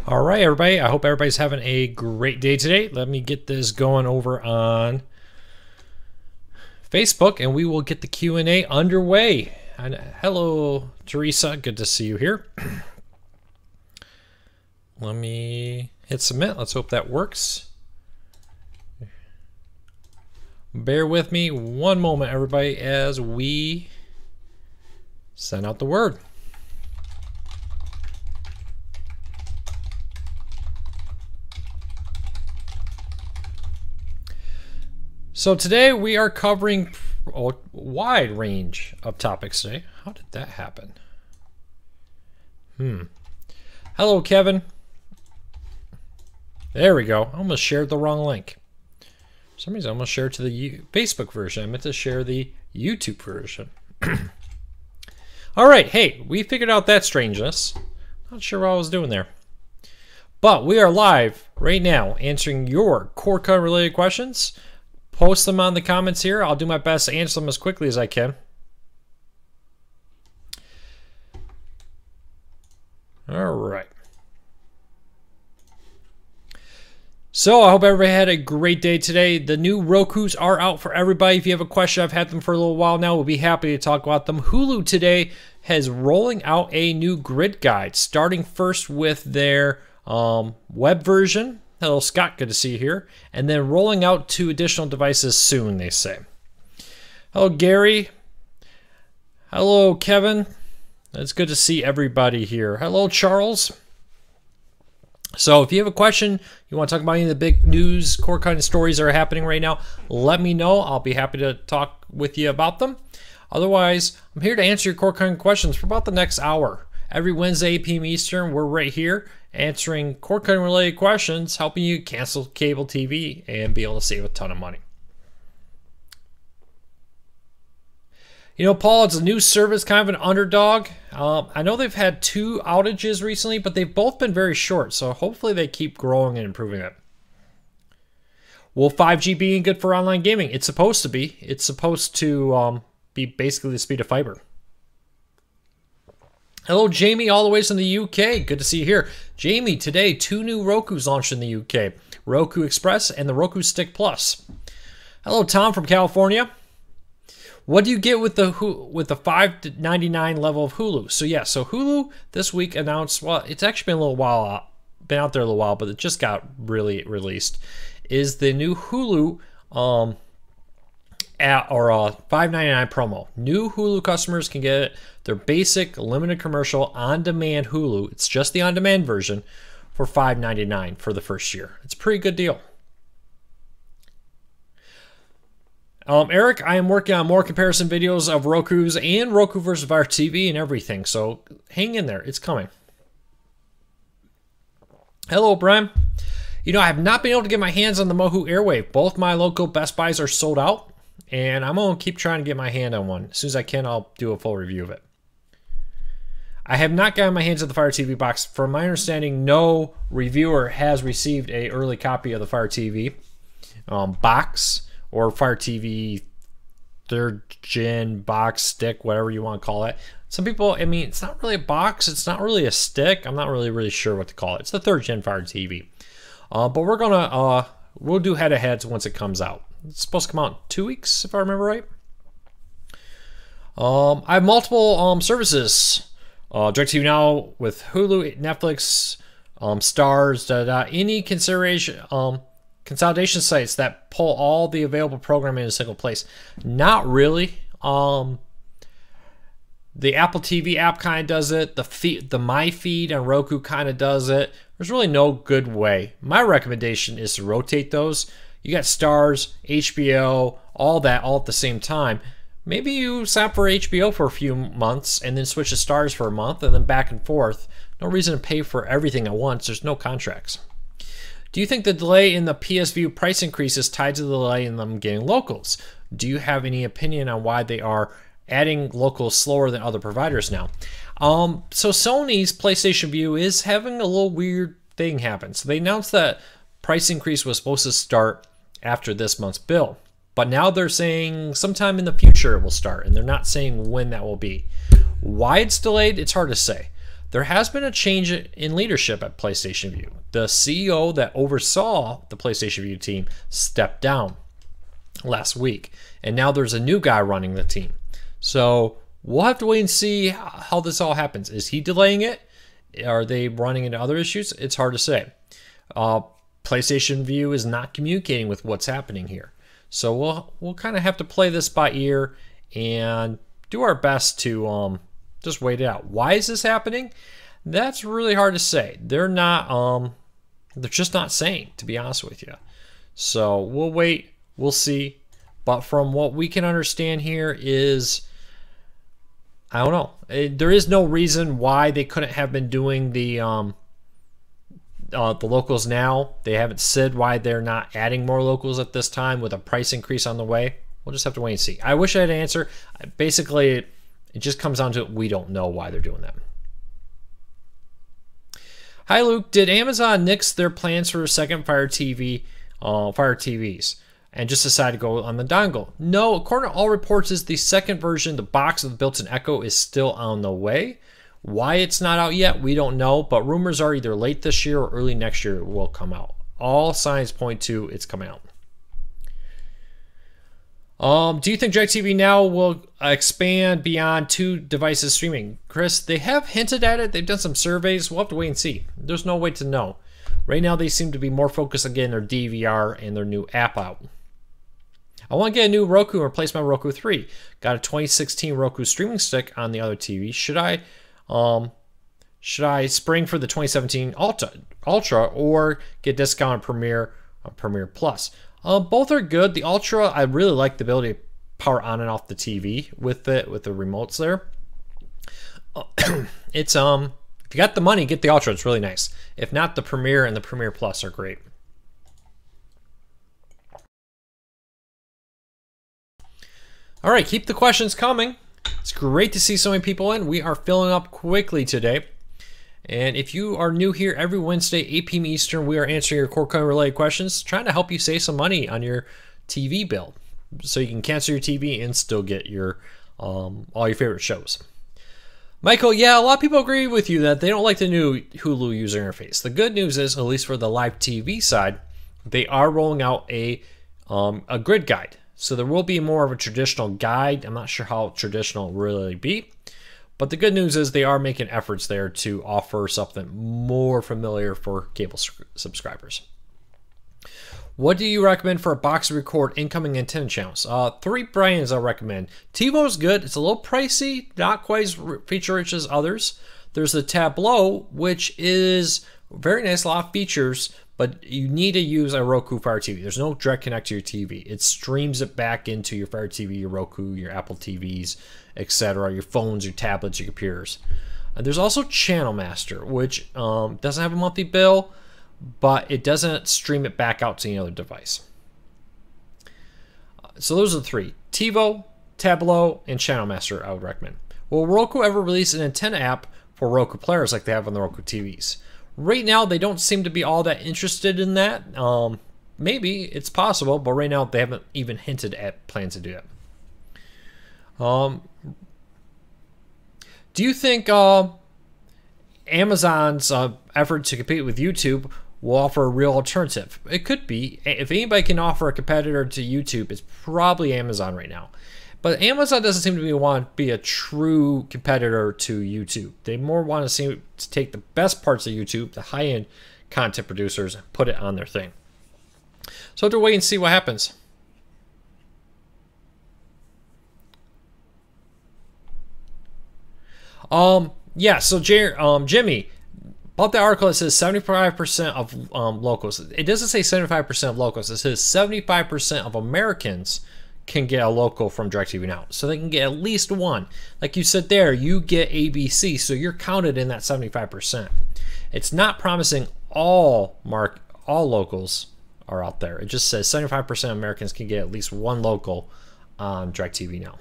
All right, everybody. I hope everybody's having a great day today. Let me get this going over on Facebook, and we will get the Q&A underway. And hello, Teresa. Good to see you here. Let me hit submit. Let's hope that works. Bear with me one moment, everybody, as we send out the word. So today we are covering a wide range of topics today. How did that happen? Hello, Kevin. There we go. I almost shared the wrong link. For some reason, I almost shared to the Facebook version. I meant to share the YouTube version. All right. Hey, we figured out that strangeness. Not sure what I was doing there. But we are live right now answering your core code related questions. Post them on the comments here. I'll do my best to answer them as quickly as I can. All right. So I hope everybody had a great day today. The new Rokus are out for everybody. If you have a question, I've had them for a little while now. We'll be happy to talk about them. Hulu today has rolling out a new grid guide, starting first with their web version. Hello, Scott. Good to see you here. And then rolling out to additional devices soon, they say. Hello, Gary. Hello, Kevin. It's good to see everybody here. Hello, Charles. So if you have a question, you want to talk about any of the big news, core kind of stories that are happening right now, let me know. I'll be happy to talk with you about them. Otherwise, I'm here to answer your core kind of questions for about the next hour. Every Wednesday, 8 p.m. Eastern, we're right here answering core cutting related questions, helping you cancel cable TV and be able to save a ton of money. You know, Paul, it's a new service, kind of an underdog. I know they've had 2 outages recently, but they've both been very short, so hopefully they keep growing and improving it. Will 5G be good for online gaming? It's supposed to be. It's supposed to be basically the speed of fiber. Hello, Jamie, all the way from the UK. Good to see you here. Jamie, today, 2 new Rokus launched in the UK. Roku Express and the Roku Stick Plus. Hello, Tom from California. What do you get with the $5.99 level of Hulu? So yeah, so Hulu this week announced, well, it's actually been a little while out, been out there a little while, but it just got really released, is the new Hulu $5.99 promo. New Hulu customers can get their basic limited commercial on-demand Hulu. It's just the on-demand version for $5.99 for the first year. It's a pretty good deal. Eric, I am working on more comparison videos of Roku's and Roku versus Fire TV and everything, so hang in there. It's coming. Hello, Brian. You know, I have not been able to get my hands on the Mohu Airwave. Both my local Best Buys are sold out, and I'm going to keep trying to get my hand on one. As soon as I can, I'll do a full review of it. I have not gotten my hands on the Fire TV box. From my understanding, no reviewer has received an early copy of the Fire TV box or Fire TV 3rd gen box, stick, whatever you want to call it. Some people, I mean, it's not really a box. It's not really a stick. I'm not really sure what to call it. It's the 3rd gen Fire TV. But we're going to, we'll do head-to-heads once it comes out. It's supposed to come out in 2 weeks, if I remember right. I have multiple services. DirecTV Now with Hulu, Netflix, Stars, any consolidation sites that pull all the available programming in a single place. Not really. The Apple TV app kind of does it. The My Feed on Roku kind of does it. There's really no good way. My recommendation is to rotate those. You got Stars, HBO, all that all at the same time. Maybe you sign up for HBO for a few months and then switch to Stars for a month and then back and forth. No reason to pay for everything at once. There's no contracts. Do you think the delay in the PS View price increase is tied to the delay in them getting locals? Do you have any opinion on why they are adding locals slower than other providers now? So Sony's PlayStation View is having a little weird thing happen. So they announced that price increase was supposed to start after this month's bill. But now they're saying sometime in the future it will start, and they're not saying when that will be. Why it's delayed, it's hard to say. there has been a change in leadership at PlayStation Vue. The CEO that oversaw the PlayStation Vue team stepped down last week, and now there's a new guy running the team. So we'll have to wait and see how this all happens. Is he delaying it? Are they running into other issues? It's hard to say. PlayStation Vue is not communicating with what's happening here. So we'll kind of have to play this by ear and do our best to just wait it out. Why is this happening? That's really hard to say. They're just not saying, to be honest with you. So we'll wait, we'll see. But from what we can understand here is, I don't know. There is no reason why they couldn't have been doing the locals now. They haven't said why they're not adding more locals at this time with a price increase on the way. We'll just have to wait and see. I wish I had an answer. Basically, it just comes down to we don't know why they're doing that. Hi, Luke. Did Amazon nix their plans for a second Fire TVs and just decide to go on the dongle? No, according to all reports, is the second version, the box of the built-in Echo, is still on the way. Why it's not out yet, we don't know, but rumors are either late this year or early next year it will come out. All signs point to it's coming out. Do you think DirecTV Now will expand beyond 2 devices streaming? Chris, they have hinted at it. They've done some surveys. We'll have to wait and see. There's no way to know. Right now, they seem to be more focused on getting their DVR and their new app out. I want to get a new Roku and replace my Roku 3. Got a 2016 Roku streaming stick on the other TV. Should I spring for the 2017 Ultra or get discount on Premiere Plus? Both are good. The Ultra, I really like the ability to power on and off the TV with the remotes there. It's if you got the money, get the Ultra. It's really nice. If not, the Premiere and the Premiere Plus are great. All right, keep the questions coming. It's great to see so many people in. We are filling up quickly today. And if you are new here, every Wednesday, 8 p.m. Eastern, we are answering your core code related questions, trying to help you save some money on your TV bill so you can cancel your TV and still get your all your favorite shows. Michael, yeah, a lot of people agree with you that they don't like the new Hulu user interface. The good news is, at least for the live TV side, they are rolling out a grid guide. So there will be more of a traditional guide. I'm not sure how traditional it will really be. But the good news is they are making efforts there to offer something more familiar for cable subscribers. What do you recommend for a box to record incoming antenna channels? 3 brands I recommend. TiVo is good. It's a little pricey, not quite as feature-rich as others. There's the Tableau, which is very nice, a lot of features, but you need to use a Roku Fire TV. There's no direct connect to your TV. It streams it back into your Fire TV, your Roku, your Apple TVs, etc., your phones, your tablets, your computers. There's also Channel Master, which doesn't have a monthly bill, but it doesn't stream it back out to any other device. So those are the 3. TiVo, Tableau, and Channel Master I would recommend. Will Roku ever release an antenna app for Roku players like they have on the Roku TVs? Right now, they don't seem to be all that interested in that. Maybe it's possible, but right now they haven't even hinted at plans to do it. Do you think Amazon's effort to compete with YouTube will offer a real alternative? It could be. If anybody can offer a competitor to YouTube, it's probably Amazon right now. But Amazon doesn't seem to want to be a true competitor to YouTube. They more want to take the best parts of YouTube, the high-end content producers, and put it on their thing. So have to wait and see what happens. Yeah, so Jimmy, about the article, it says 75% of locals. It doesn't say 75% of locals. It says 75% of Americans can get a local from DirecTV Now. So they can get at least one. Like you said there, you get ABC, so you're counted in that 75%. It's not promising all locals are out there. It just says 75% of Americans can get at least one local on DirecTV Now.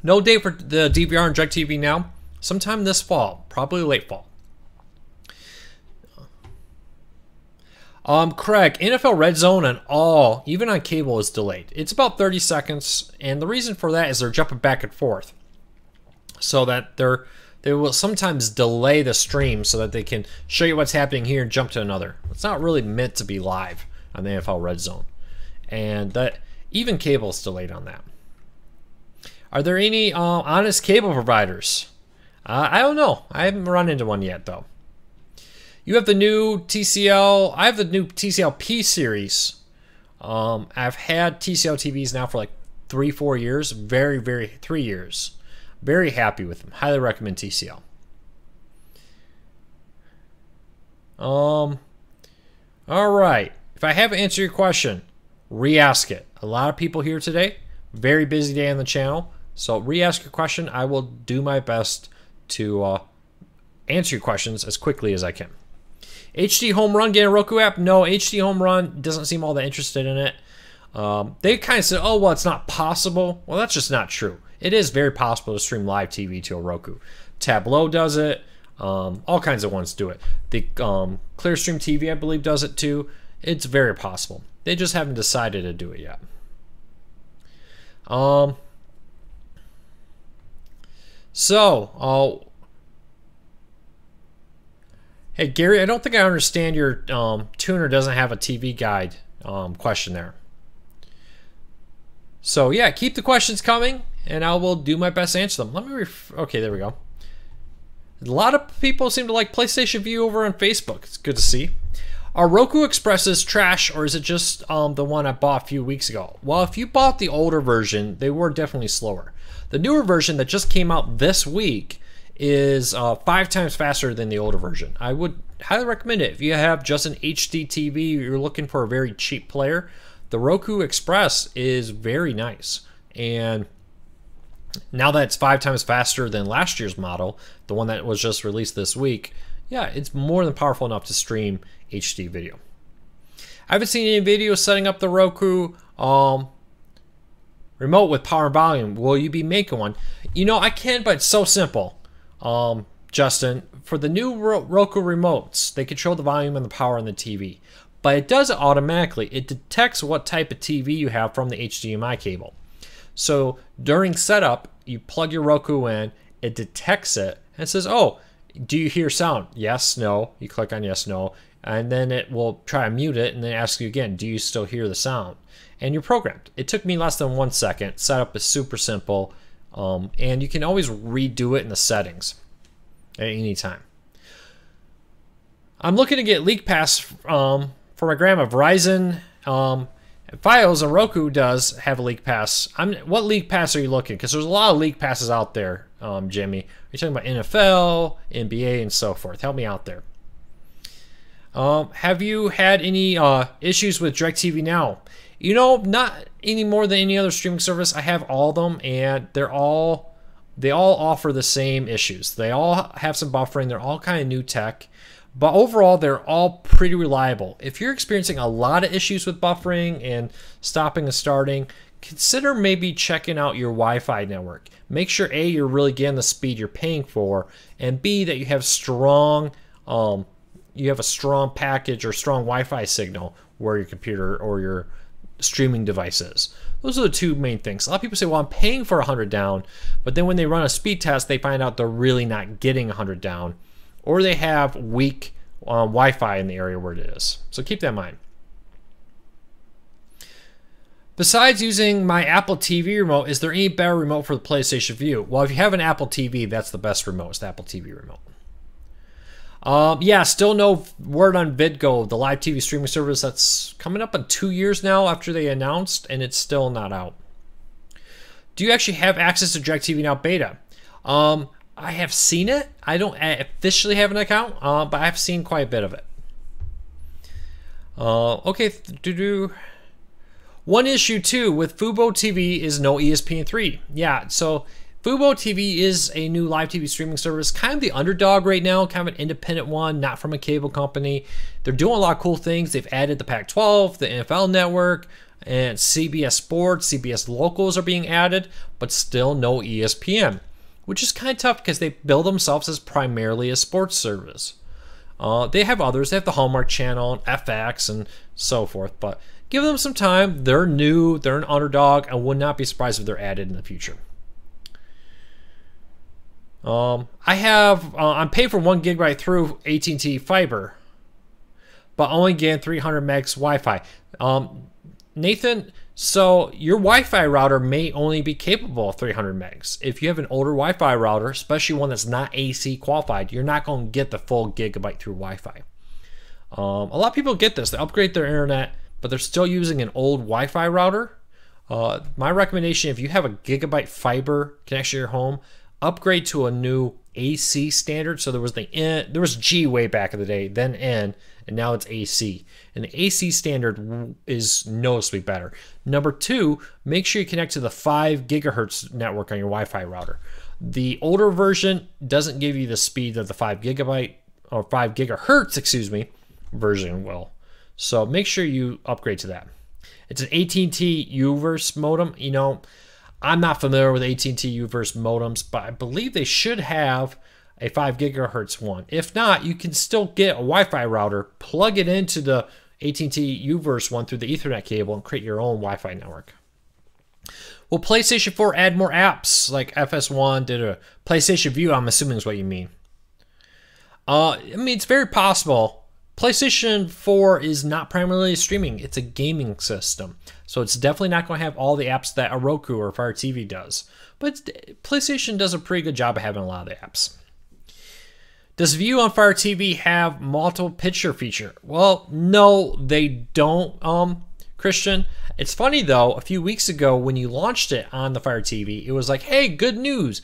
No date for the DVR on DirecTV Now. Sometime this fall, probably late fall. Craig, NFL Red Zone and all, even on cable, is delayed. It's about 30 seconds, and the reason for that is they're jumping back and forth. so that they will sometimes delay the stream so that they can show you what's happening here and jump to another. It's not really meant to be live on the NFL Red Zone, and that even cable's delayed on that. Are there any honest cable providers? I don't know. I haven't run into one yet, though. You have the new TCL. I have the new TCL P series. I've had TCL TVs now for like 3-4 years. 3 years. Very happy with them. Highly recommend TCL. All right. If I haven't answered your question, re-ask it. A lot of people here today. Very busy day on the channel. So re-ask your question. I will do my best to answer your questions as quickly as I can. HD Home Run getting a Roku app? No, HD Home Run doesn't seem all that interested in it. They kind of said, oh, well, it's not possible. Well, that's just not true. It is very possible to stream live TV to a Roku. Tableau does it. All kinds of ones do it. The Clearstream TV, I believe, does it too. It's very possible. They just haven't decided to do it yet. Hey, Gary, I don't think I understand your tuner doesn't have a TV guide question there. So, yeah, keep the questions coming, and I will do my best to answer them. Let me okay, there we go. A lot of people seem to like PlayStation View over on Facebook. It's good to see. Are Roku Expresses trash, or is it just the one I bought a few weeks ago? Well, if you bought the older version, they were definitely slower. The newer version that just came out this week is 5 times faster than the older version. I would highly recommend it. If you have just an HD TV, you're looking for a very cheap player, the Roku Express is very nice. And now that it's 5 times faster than last year's model, the one that was just released this week, yeah, it's more than powerful enough to stream HD video. I haven't seen any videos setting up the Roku remote with power and volume. Will you be making one? You know, I can, but it's so simple. Justin, for the new Roku remotes, they control the volume and the power on the TV, but it does it automatically. It detects what type of TV you have from the HDMI cable. So during setup, you plug your Roku in, it detects it, and says, oh, do you hear sound? Yes, no. You click on yes, no, and then it will try to mute it and then ask you again, do you still hear the sound? And you're programmed. It took me less than 1 second. Setup is super simple. And you can always redo it in the settings at any time. I'm looking to get League Pass for my grandma. Verizon, Fios, and Roku does have a League Pass. What League Pass are you looking? Because there's a lot of League Passes out there, Jimmy. Are you talking about NFL, NBA, and so forth? Help me out there. Have you had any issues with DirecTV Now? You know, not any more than any other streaming service. I have all of them, and they all offer the same issues. They all have some buffering. They're all kind of new tech, but overall, they're all pretty reliable. If you're experiencing a lot of issues with buffering and stopping and starting, consider maybe checking out your Wi-Fi network. Make sure A, you're really getting the speed you're paying for, and B, that you have a strong package or strong Wi-Fi signal where your computer or your streaming devices. Those are the two main things. A lot of people say, well, I'm paying for 100 down, but then when they run a speed test, they find out they're really not getting 100 down, or they have weak Wi-Fi in the area where it is. So keep that in mind. Besides using my Apple TV remote, is there any better remote for the PlayStation View? Well, if you have an Apple TV, that's the best remote. It's the Apple TV remote. Yeah, still no word on VidGo, the live TV streaming service that's coming up on 2 years now after they announced, and it's still not out. Do you actually have access to DirecTV Now Beta? I have seen it. I don't officially have an account, but I've seen quite a bit of it. Okay, one issue too with Fubo TV is no ESPN3. Yeah, so Fubo TV is a new live TV streaming service, kind of the underdog right now, kind of an independent one, not from a cable company. They're doing a lot of cool things. They've added the Pac-12, the NFL Network, and CBS Sports, CBS Locals are being added, but still no ESPN, which is kind of tough because they bill themselves as primarily a sports service. They have others. They have the Hallmark Channel, and FX, and so forth, but give them some time. They're new. They're an underdog. I would not be surprised if they're added in the future. I'm paying for 1 gigabyte through AT&T fiber, but only getting 300 megs Wi-Fi. Nathan, so your Wi-Fi router may only be capable of 300 megs. If you have an older Wi-Fi router, especially one that's not AC qualified, you're not going to get the full gigabyte through Wi-Fi. A lot of people get this. They upgrade their internet, but they're still using an old Wi-Fi router. My recommendation, if you have a gigabyte fiber connection to your home, upgrade to a new AC standard. So there was G way back in the day, then N, and now it's AC. And the AC standard is noticeably better. Number 2, make sure you connect to the 5 gigahertz network on your Wi-Fi router. The older version doesn't give you the speed of the 5 gigahertz, version will. So make sure you upgrade to that. It's an AT&T U-verse modem. You know, I'm not familiar with AT&T U-verse modems, but I believe they should have a 5 gigahertz one. If not, you can still get a Wi-Fi router, plug it into the AT&T U-verse one through the Ethernet cable, and create your own Wi-Fi network. Will PlayStation 4 add more apps like FS1 did a PlayStation View? I'm assuming is what you mean. I mean, it's very possible. PlayStation 4 is not primarily streaming. It's a gaming system. So it's definitely not going to have all the apps that a Roku or Fire TV does. But PlayStation does a pretty good job of having a lot of the apps. Does View on Fire TV have multiple picture feature? Well, no, they don't, Christian. It's funny, though, a few weeks ago when you launched it on the Fire TV, it was like, hey, good news.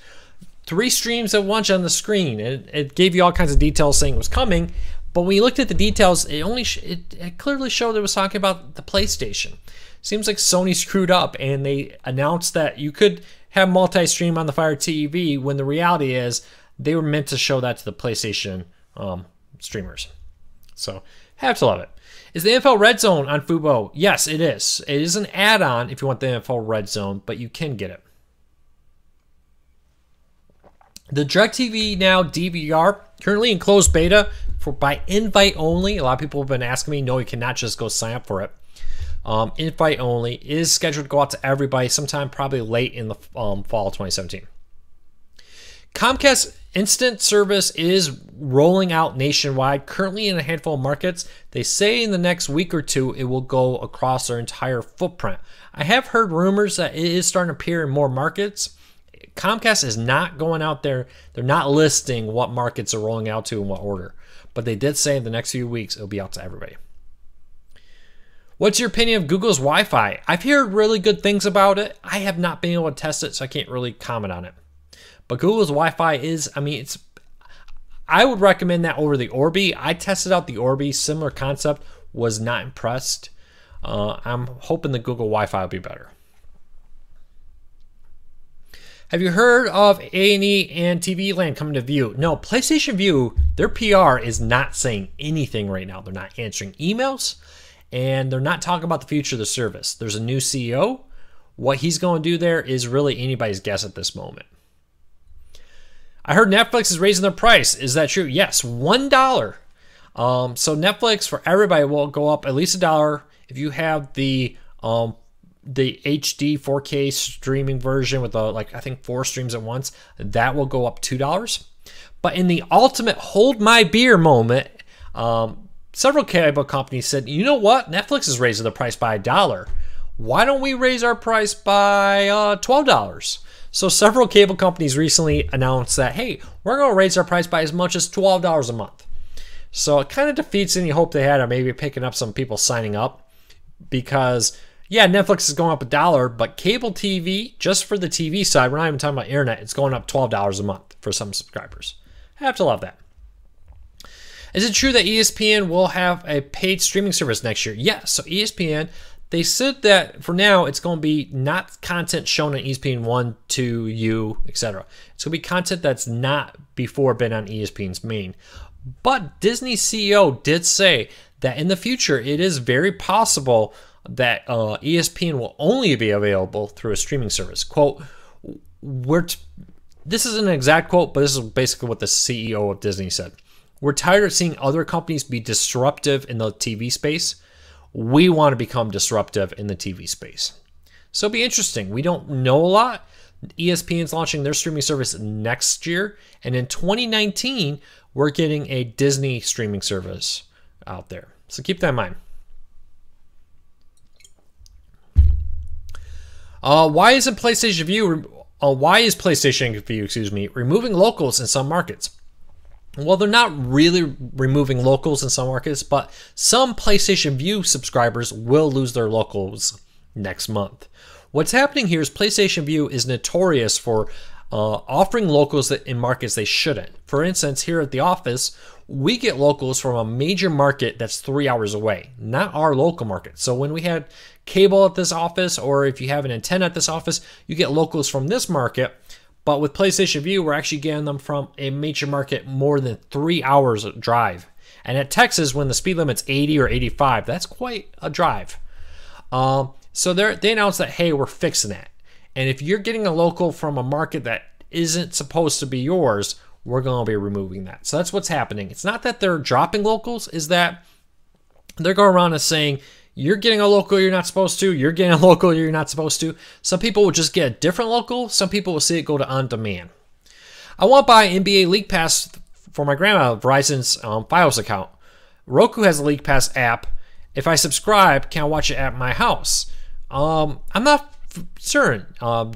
3 streams at once on the screen. It gave you all kinds of details saying it was coming. But when you looked at the details, it clearly showed it was talking about the PlayStation. Seems like Sony screwed up and they announced that you could have multi-stream on the Fire TV when the reality is they were meant to show that to the PlayStation streamers. So, have to love it. Is the NFL Red Zone on Fubo? Yes, it is. It is an add-on if you want the NFL Red Zone, but you can get it. The DirecTV Now DVR, currently in closed beta by invite only. A lot of people have been asking me, no, you cannot just go sign up for it. Invite only is scheduled to go out to everybody sometime probably late in the fall of 2017. Comcast Instant Service is rolling out nationwide, currently in a handful of markets. They say in the next week or 2 it will go across their entire footprint. I have heard rumors that it is starting to appear in more markets. Comcast is not going out there. They're not listing what markets are rolling out to in what order. But they did say in the next few weeks it'll be out to everybody. What's your opinion of Google's Wi-Fi? I've heard really good things about it. I have not been able to test it, so I can't really comment on it. But Google's Wi-Fi is, I would recommend that over the Orbi. I tested out the Orbi, similar concept, was not impressed. I'm hoping the Google Wi-Fi will be better. Have you heard of A&E and TV Land coming to View? No, PlayStation View, their PR is not saying anything right now. They're not answering emails, and they're not talking about the future of the service. There's a new CEO. What he's going to do there is really anybody's guess at this moment. I heard Netflix is raising their price. Is that true? Yes, $1. So Netflix for everybody will go up at least $1 if you have the HD 4K streaming version with I think 4 streams at once. That will go up $2. But in the ultimate hold my beer moment, several cable companies said, you know what? Netflix is raising the price by $1. Why don't we raise our price by $12? So several cable companies recently announced that, hey, we're going to raise our price by as much as $12 a month. So it kind of defeats any hope they had of maybe picking up some people signing up, because yeah, Netflix is going up $1, but cable TV, just for the TV side, we're not even talking about internet, it's going up $12 a month for some subscribers. I have to love that. Is it true that ESPN will have a paid streaming service next year? Yes. So ESPN, they said that for now it's going to be not content shown on ESPN 1, 2, U, etc. It's going to be content that's not before been on ESPN's main. But Disney CEO did say that in the future it is very possible that ESPN will only be available through a streaming service. Quote, this isn't an exact quote, but this is basically what the CEO of Disney said. We're tired of seeing other companies be disruptive in the TV space. We want to become disruptive in the TV space. So it'll be interesting. We don't know a lot. ESPN's launching their streaming service next year. And in 2019, we're getting a Disney streaming service out there. So keep that in mind. Why is PlayStation View, removing locals in some markets? Well, they're not really removing locals in some markets, but some PlayStation View subscribers will lose their locals next month. What's happening here is PlayStation View is notorious for offering locals in markets they shouldn't. For instance, here at the office, we get locals from a major market that's 3 hours away, not our local market. So when we had cable at this office, or if you have an antenna at this office, you get locals from this market. But with PlayStation View, we're actually getting them from a major market more than 3 hours of drive. And at Texas, when the speed limit's 80 or 85, that's quite a drive. So they announced that, hey, we're fixing that. And if you're getting a local from a market that isn't supposed to be yours, we're going to be removing that. So that's what's happening. It's not that they're dropping locals, is that they're going around and saying, you're getting a local you're not supposed to, you're getting a local you're not supposed to. Some people will just get a different local. Some people will see it go to on demand. I want to buy NBA League Pass for my grandma, Verizon's Fios account. Roku has a League Pass app. If I subscribe, can I watch it at my house? I'm not certain,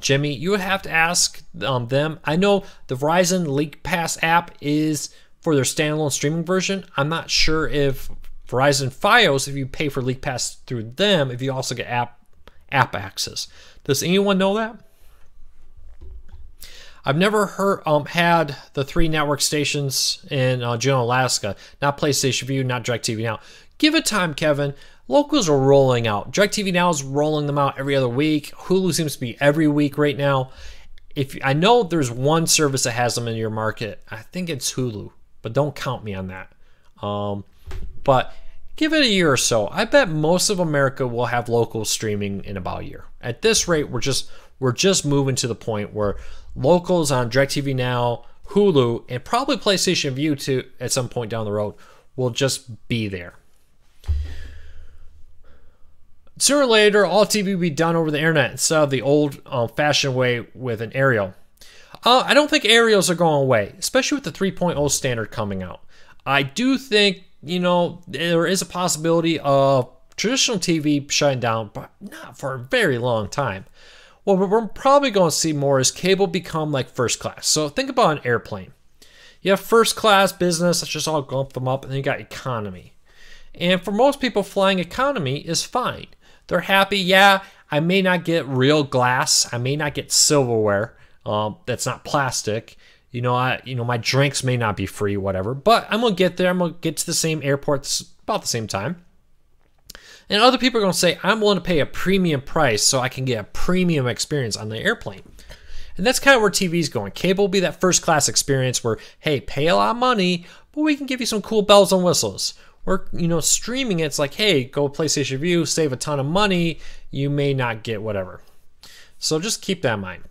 Jimmy. You would have to ask them. I know the Verizon League Pass app is for their standalone streaming version. I'm not sure if Verizon Fios, if you pay for League Pass through them, if you also get app access. Does anyone know that? I've never had the 3 network stations in Juneau, Alaska. Not PlayStation View, not DirecTV Now. Give it time, Kevin. Locals are rolling out. DirecTV Now is rolling them out every other week. Hulu seems to be every week right now. I know there's one service that has them in your market. I think it's Hulu, but don't count me on that. But give it a year or so. I bet most of America will have local streaming in about a year. At this rate, we're just moving to the point where locals on DirecTV Now, Hulu, and probably PlayStation View too at some point down the road will just be there. Sooner or later, all TV will be done over the internet instead of the old-fashioned way with an aerial. I don't think aerials are going away, especially with the 3.0 standard coming out. I do think, there is a possibility of traditional TV shutting down, but not for a very long time. What we're probably going to see more is cable become like first class. So think about an airplane. You have first class, business, let's just all lump them up, and then you got economy. And for most people, flying economy is fine. They're happy. Yeah, I may not get real glass. I may not get silverware that's not plastic. My drinks may not be free, whatever. But I'm going to get there. I'm going to get to the same airports about the same time. And other people are going to say, I'm willing to pay a premium price so I can get a premium experience on the airplane. And that's kind of where TV's going. Cable will be that first class experience where, hey, pay a lot of money, but we can give you some cool bells and whistles. Or, streaming it's like, hey, go PlayStation View, save a ton of money. You may not get whatever. So just keep that in mind.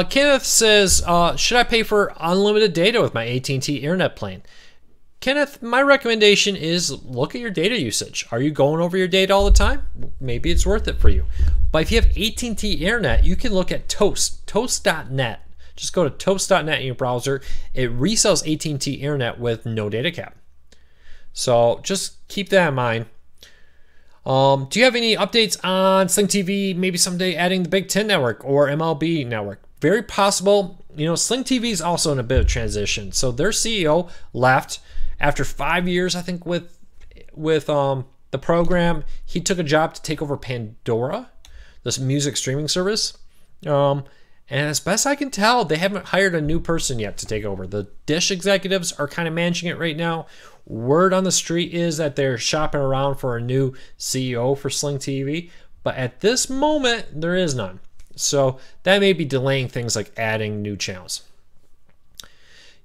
Kenneth says, should I pay for unlimited data with my AT&T internet plan? Kenneth, my recommendation is look at your data usage. Are you going over your data all the time? Maybe it's worth it for you. But if you have AT&T internet, you can look at toast.net. Just go to toast.net in your browser. It resells AT&T internet with no data cap. So just keep that in mind. Do you have any updates on Sling TV? Maybe someday adding the Big Ten Network or MLB Network? Very possible. Sling TV is also in a bit of transition. So their CEO left after 5 years, I think, with the program. He took a job to take over Pandora, this music streaming service. And as best I can tell, they haven't hired a new person yet to take over. The Dish executives are kind of managing it right now. Word on the street is that they're shopping around for a new CEO for Sling TV, but at this moment, there is none. So that may be delaying things like adding new channels.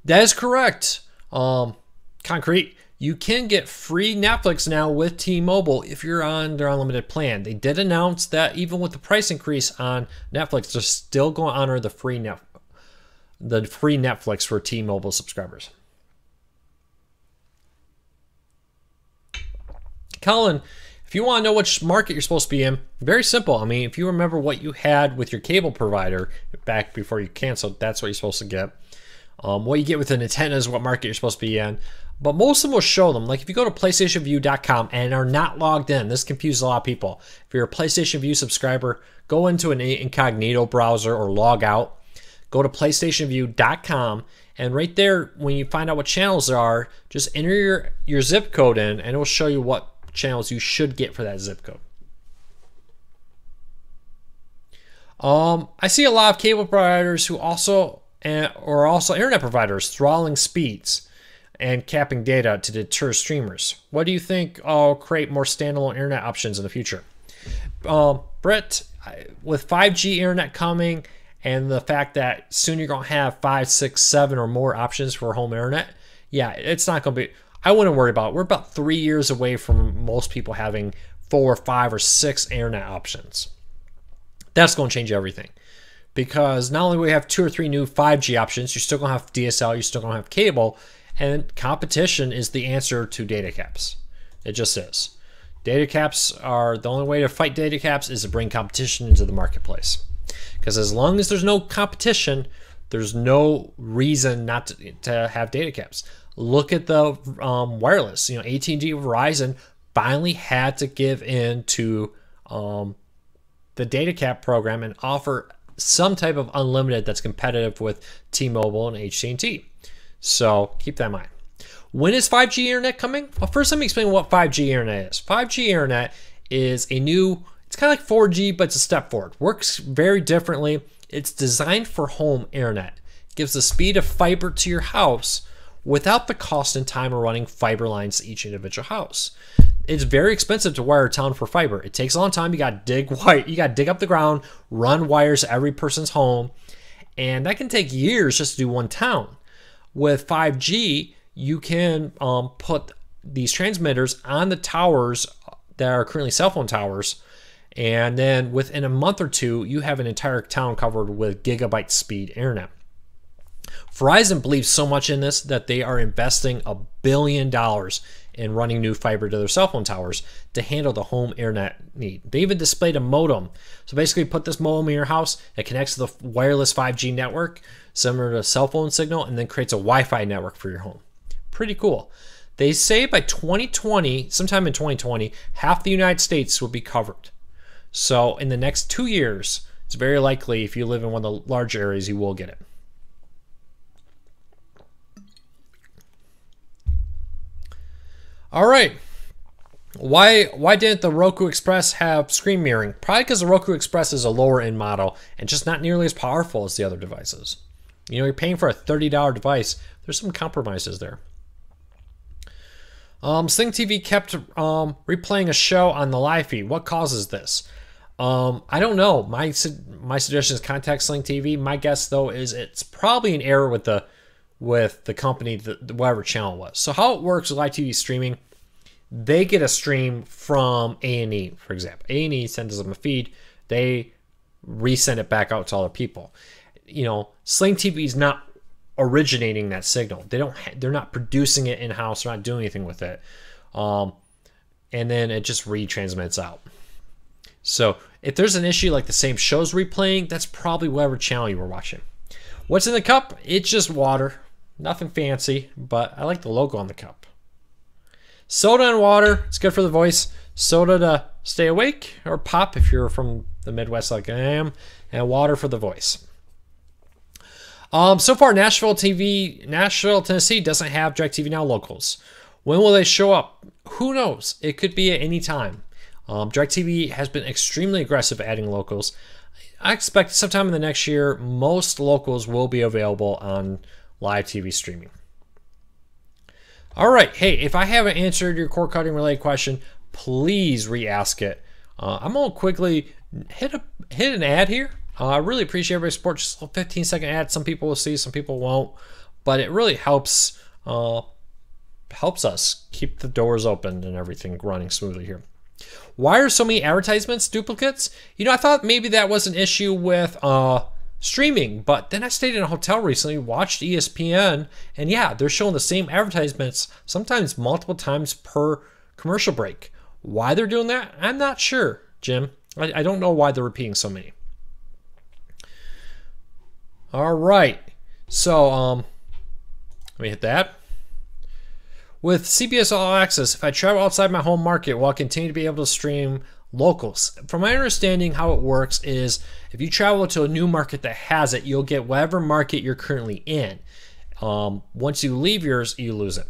That is correct. Concrete, you can get free Netflix now with T-Mobile if you're on their unlimited plan. They did announce that even with the price increase on Netflix, they're still going to honor the free Netflix for T-Mobile subscribers. Colin, If you want to know which market you're supposed to be in, very simple. I mean, if you remember what you had with your cable provider back before you canceled, that's what you're supposed to get. What you get with the Nintendo is what market you're supposed to be in. But most of them will show them. Like if you go to PlayStationView.com and are not logged in, this confuses a lot of people. If you're a PlayStation View subscriber, go into an incognito browser or log out. Go to PlayStationView.com, and right there, when you find out what channels there are, just enter your zip code in, and it will show you what channels you should get for that zip code. I see a lot of cable providers who also or also internet providers throttling speeds and capping data to deter streamers. What do you think will create more standalone internet options in the future? Brett, with 5G internet coming and the fact that soon you're going to have 5, 6, 7 or more options for home internet, yeah, it's not going to be, I wouldn't worry about it. We're about 3 years away from most people having 4, 5, or 6 internet options. That's going to change everything. Because not only will we have 2 or 3 new 5G options, you're still going to have DSL, you're still going to have cable, and competition is the answer to data caps. It just is. Data caps are, the only way to fight data caps is to bring competition into the marketplace. Because as long as there's no competition, there's no reason not to have data caps. Look at the wireless. You know, AT&T, Verizon finally had to give in to the data cap program and offer some type of unlimited that's competitive with T-Mobile and AT&T. So keep that in mind. When is 5G internet coming? Well, first let me explain what 5G internet is. 5G internet is a new, it's kind of like 4G, but it's a step forward. Works very differently. It's designed for home internet. It gives the speed of fiber to your house without the cost and time of running fiber lines to each individual house. It's very expensive to wire a town for fiber. It takes a long time. You got to dig up the ground, run wires to every person's home, and that can take years just to do one town. With 5G, you can put these transmitters on the towers that are currently cell phone towers, and then within a month or two, you have an entire town covered with gigabyte speed internet. Verizon believes so much in this that they are investing $1 billion in running new fiber to their cell phone towers to handle the home internet need. They even displayed a modem. So basically put this modem in your house, it connects to the wireless 5G network, similar to a cell phone signal, and then creates a Wi-Fi network for your home. Pretty cool. They say by 2020, sometime in 2020, half the United States will be covered. So in the next 2 years, it's very likely if you live in one of the large areas, you will get it. All right, why didn't the Roku Express have screen mirroring? Probably because the Roku Express is a lower end model and just not nearly as powerful as the other devices. You know, you're paying for a $30 device. There's some compromises there. Sling TV kept replaying a show on the live feed. What causes this? I don't know. My suggestion is contact Sling TV. My guess though is it's probably an error with the company, whatever channel it was. So how it works with live TV streaming, they get a stream from A&E, for example. A&E sends them a feed. They resend it back out to other people. You know, Sling TV is not originating that signal. They're not producing it in-house. They're not doing anything with it. And then it just retransmits out. So if there's an issue like the same show's replaying, that's probably whatever channel you were watching. What's in the cup? It's just water. Nothing fancy, but I like the logo on the cup. Soda and water. It's good for the voice. Soda to stay awake, or pop if you're from the Midwest like I am, and water for the voice. So far, Nashville, Tennessee doesn't have DirecTV Now locals. When will they show up? Who knows? It could be at any time. DirecTV has been extremely aggressive at adding locals. I expect sometime in the next year, most locals will be available on live TV streaming. All right. Hey, if I haven't answered your cord cutting related question, please re-ask it. I'm going to quickly hit an ad here. I really appreciate everybody's support. Just a 15-second ad. Some people will see, some people won't. But it really helps us keep the doors open and everything running smoothly here. Why are so many advertisements duplicates? You know, I thought maybe that was an issue with streaming, but then I stayed in a hotel recently, watched ESPN, and yeah, they're showing the same advertisements, sometimes multiple times per commercial break. Why they're doing that, I'm not sure, Jim. I don't know why they're repeating so many. All right. So, let me hit that. With CBS All Access, if I travel outside my home market, will I continue to be able to stream locals? From my understanding, how it works is if you travel to a new market that has it, you'll get whatever market you're currently in. Once you leave yours, you lose it.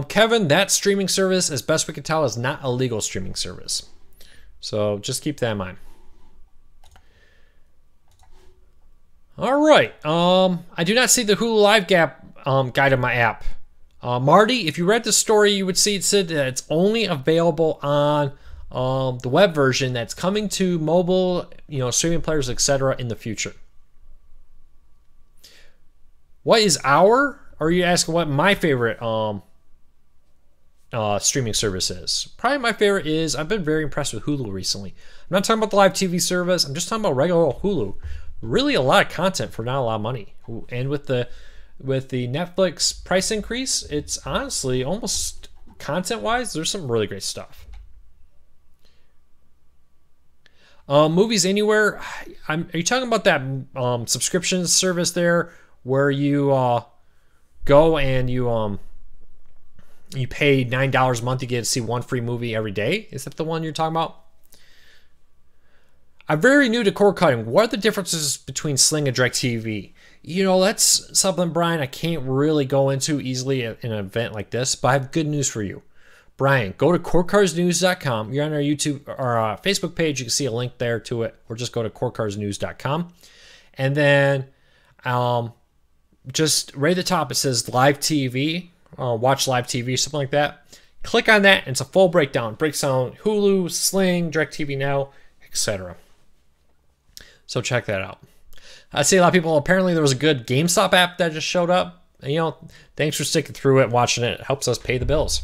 Kevin, that streaming service, as best we can tell, is not a legal streaming service. So just keep that in mind. All right. I do not see the Hulu Live Gap guide in my app. Marty, if you read the story, you would see it said that it's only available on the web version that's coming to mobile, streaming players, etc. in the future. What is our? Or are you asking what my favorite streaming service is? Probably my favorite is, I've been very impressed with Hulu recently. I'm not talking about the live TV service. I'm just talking about regular Hulu. Really a lot of content for not a lot of money. And with the Netflix price increase, it's honestly almost content-wise, there's some really great stuff. Movies Anywhere. Are you talking about that subscription service there where you go and you pay $9 a month, you get to see one free movie every day? Is that the one you're talking about? I'm very new to cord cutting. What are the differences between Sling and DirecTV? That's something, Brian, I can't really go into easily in an event like this, but I have good news for you. Brian, go to cordcarsnews.com. You're on our YouTube or Facebook page. You can see a link there to it, or just go to cordcarsnews.com. And then just right at the top, it says live TV, watch live TV, something like that. Click on that, and it's a full breakdown. It breaks down Hulu, Sling, DirecTV Now, etc. So check that out. I see a lot of people, apparently there was a good GameStop app that just showed up. Thanks for sticking through it, watching it. It helps us pay the bills.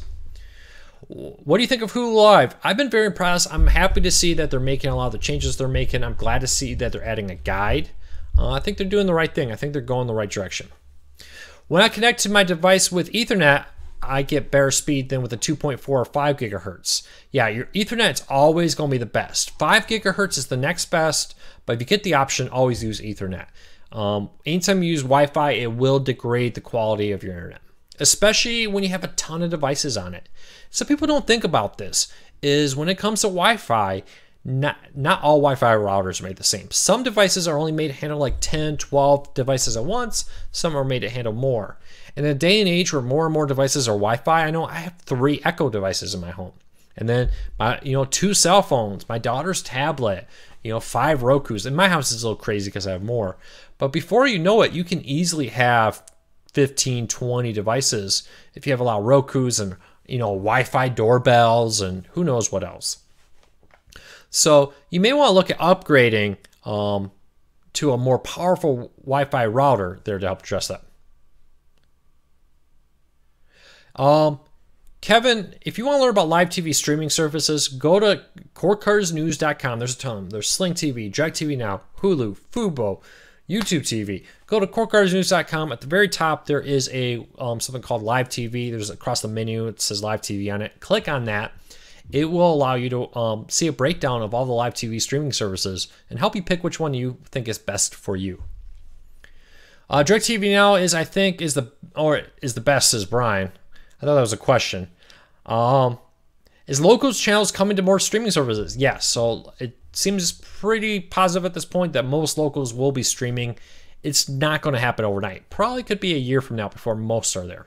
What do you think of Hulu Live? I've been very impressed. I'm happy to see that they're making a lot of the changes they're making. I'm glad to see that they're adding a guide. I think they're doing the right thing. I think they're going the right direction. When I connect to my device with Ethernet, I get better speed than with a 2.4 or 5 gigahertz. Yeah, your Ethernet's always going to be the best. 5 gigahertz is the next best, but if you get the option, always use Ethernet. Anytime you use Wi-Fi, it will degrade the quality of your internet, especially when you have a ton of devices on it. So people don't think about this, is when it comes to Wi-Fi, not all Wi-Fi routers are made the same. Some devices are only made to handle like 10, 12 devices at once. Some are made to handle more. In a day and age where more and more devices are Wi-Fi, I know I have 3 Echo devices in my home. And then my, 2 cell phones, my daughter's tablet, 5 Rokus. In my house, it's a little crazy because I have more. But before you know it, you can easily have 15, 20 devices if you have a lot of Rokus and, Wi-Fi doorbells and who knows what else. So you may want to look at upgrading to a more powerful Wi-Fi router there to help address that. Kevin, if you want to learn about live TV streaming services, go to cordcarsnews.com. There's a ton. There's Sling TV, DirecTV Now, Hulu, Fubo, YouTube TV. Go to cordcarsnews.com. At the very top, there is a something called Live TV. There's across the menu, it says Live TV on it. Click on that. It will allow you to see a breakdown of all the live TV streaming services and help you pick which one you think is best for you. DirecTV Now is the best, says Brian. I thought that was a question. Is locals channels coming to more streaming services? Yes. So it seems pretty positive at this point that most locals will be streaming. It's not going to happen overnight. Probably could be a year from now before most are there.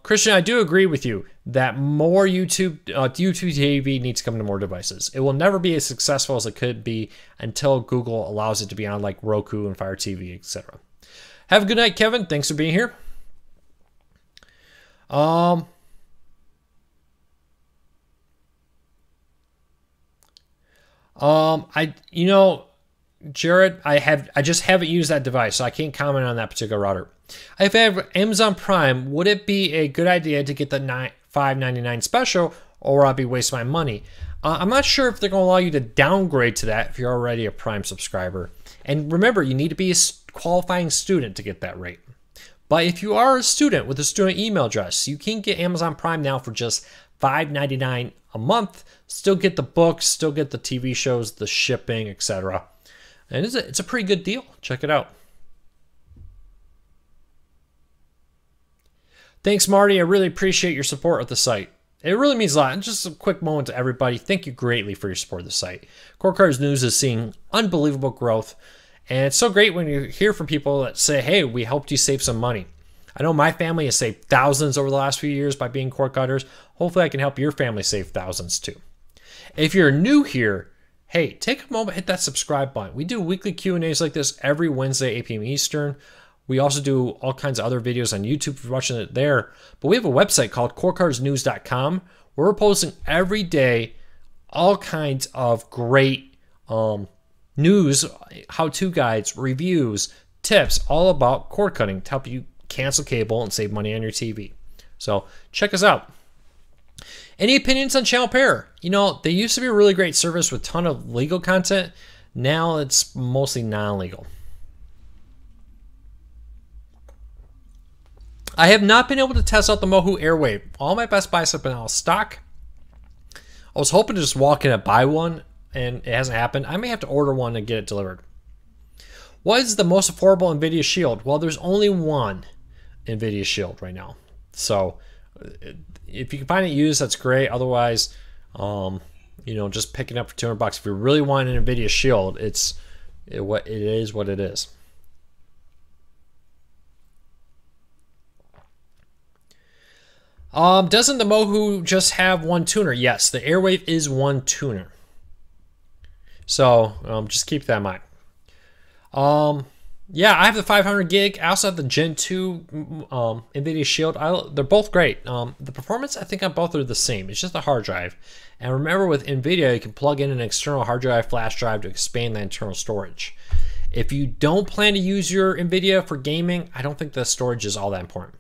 Christian, I do agree with you that more YouTube TV needs to come to more devices. It will never be as successful as it could be until Google allows it to be on like Roku and Fire TV, etc. Have a good night, Kevin. Thanks for being here. Jared, I just haven't used that device, so I can't comment on that particular router. If I have Amazon Prime, would it be a good idea to get the $5.99 special, or I'll be wasting my money? I'm not sure if they're going to allow you to downgrade to that if you're already a Prime subscriber. And remember, you need to be a qualifying student to get that rate. But if you are a student with a student email address, you can get Amazon Prime now for just $5.99 a month. Still get the books, still get the TV shows, the shipping, etc. And it's a pretty good deal. Check it out. Thanks, Marty. I really appreciate your support of the site. It really means a lot. And just a quick moment to everybody. Thank you greatly for your support of the site. Core Cards News is seeing unbelievable growth. And it's so great when you hear from people that say, hey, we helped you save some money. I know my family has saved thousands over the last few years by being cord cutters. Hopefully I can help your family save thousands too. If you're new here, hey, take a moment, hit that subscribe button. We do weekly Q&As like this every Wednesday, 8 p.m. Eastern. We also do all kinds of other videos on YouTube if you're watching it there. But we have a website called corecardsnews.com where we're posting every day all kinds of great news, how-to guides, reviews, tips, all about cord cutting to help you cancel cable and save money on your TV. So check us out. Any opinions on Channel Pair? You know, they used to be a really great service with a ton of legal content. Now it's mostly non-legal. I have not been able to test out the Mohu Airwave. All my Best Buys have been out of stock. I was hoping to just walk in and buy one, and it hasn't happened. I may have to order one and get it delivered. What is the most affordable NVIDIA Shield? Well, there's only one NVIDIA Shield right now. So if you can find it used, that's great. Otherwise, you know, just picking up for $200. If you really want an NVIDIA Shield, it is what it is. Doesn't the Mohu just have one tuner? Yes, the Airwave is one tuner. So just keep that in mind. Yeah, I have the 500 gig. I also have the Gen 2 NVIDIA Shield. They're both great. The performance, I think on both are the same. It's just a hard drive. And remember, with NVIDIA, you can plug in an external hard drive, flash drive to expand the internal storage. If you don't plan to use your NVIDIA for gaming, I don't think the storage is all that important.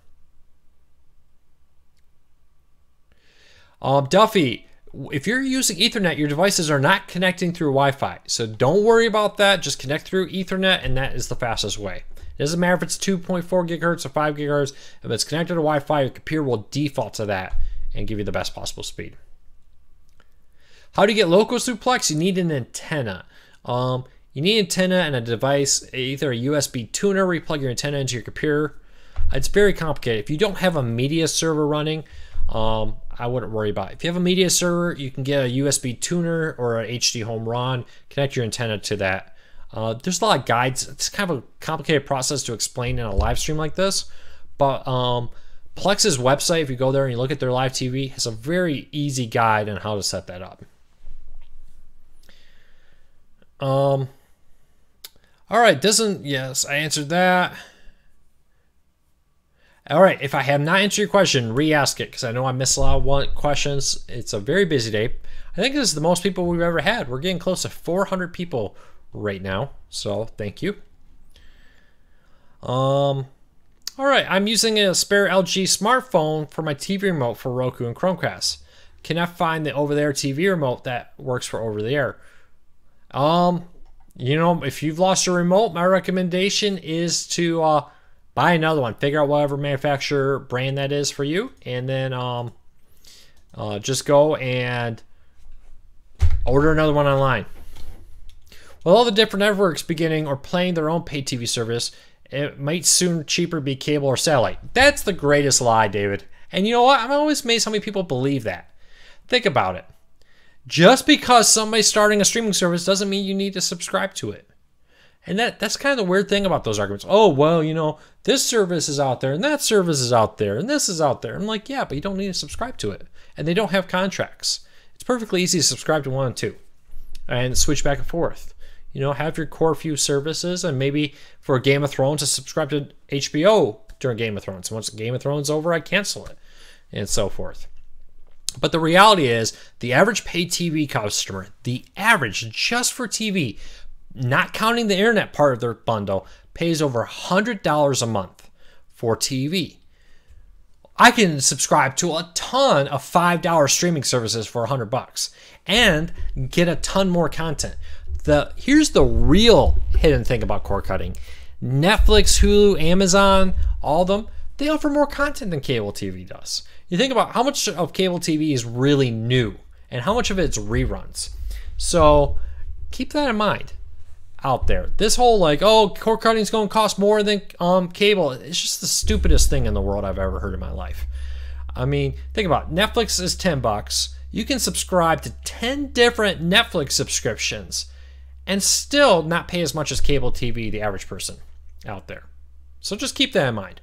Duffy, if you're using Ethernet, your devices are not connecting through Wi-Fi. So don't worry about that. Just connect through Ethernet, and that is the fastest way. It doesn't matter if it's 2.4 gigahertz or 5 gigahertz. If it's connected to Wi-Fi, your computer will default to that and give you the best possible speed. How do you get local suplex? You need an antenna. You need an antenna and a device, either a USB tuner where you plug your antenna into your computer. It's very complicated. If you don't have a media server running, I wouldn't worry about it. If you have a media server, you can get a USB tuner or an HD home RON, connect your antenna to that. There's a lot of guides. It's kind of a complicated process to explain in a live stream like this, but Plex's website, if you go there and you look at their live TV, has a very easy guide on how to set that up. All right, yes, I answered that. All right, if I have not answered your question, re-ask it, because I know I missed a lot of questions. It's a very busy day. I think this is the most people we've ever had. We're getting close to 400 people right now, so thank you. All right, I'm using a spare LG smartphone for my TV remote for Roku and Chromecast. Can I find the over-the-air TV remote that works for over-the-air? You know, if you've lost your remote, my recommendation is to buy another one. Figure out whatever manufacturer brand that is for you, and then just go and order another one online. With all the different networks beginning or playing their own pay TV service, it might soon cheaper be cable or satellite. That's the greatest lie, David. And you know what? I'm always amazed how many people believe that. Think about it. Just because somebody's starting a streaming service doesn't mean you need to subscribe to it. And that's kind of the weird thing about those arguments. Oh, well, you know, this service is out there, and that service is out there, and this is out there. I'm like, yeah, but you don't need to subscribe to it. And they don't have contracts. It's perfectly easy to subscribe to one and two and switch back and forth. You know, have your core few services, and maybe for Game of Thrones, to subscribe to HBO during Game of Thrones. And once Game of Thrones is over, I cancel it, and so forth. But the reality is, the average paid TV customer, the average just for TV, not counting the internet part of their bundle, pays over $100 a month for TV. I can subscribe to a ton of $5 streaming services for $100 and get a ton more content. Here's the real hidden thing about cord cutting. Netflix, Hulu, Amazon, all of them, they offer more content than cable TV does. You think about how much of cable TV is really new and how much of it's reruns. So keep that in mind out there. This whole like, oh, cord cutting is going to cost more than cable. It's just the stupidest thing in the world I've ever heard in my life. I mean, think about it. Netflix is $10. You can subscribe to 10 different Netflix subscriptions and still not pay as much as cable TV, the average person out there. So just keep that in mind.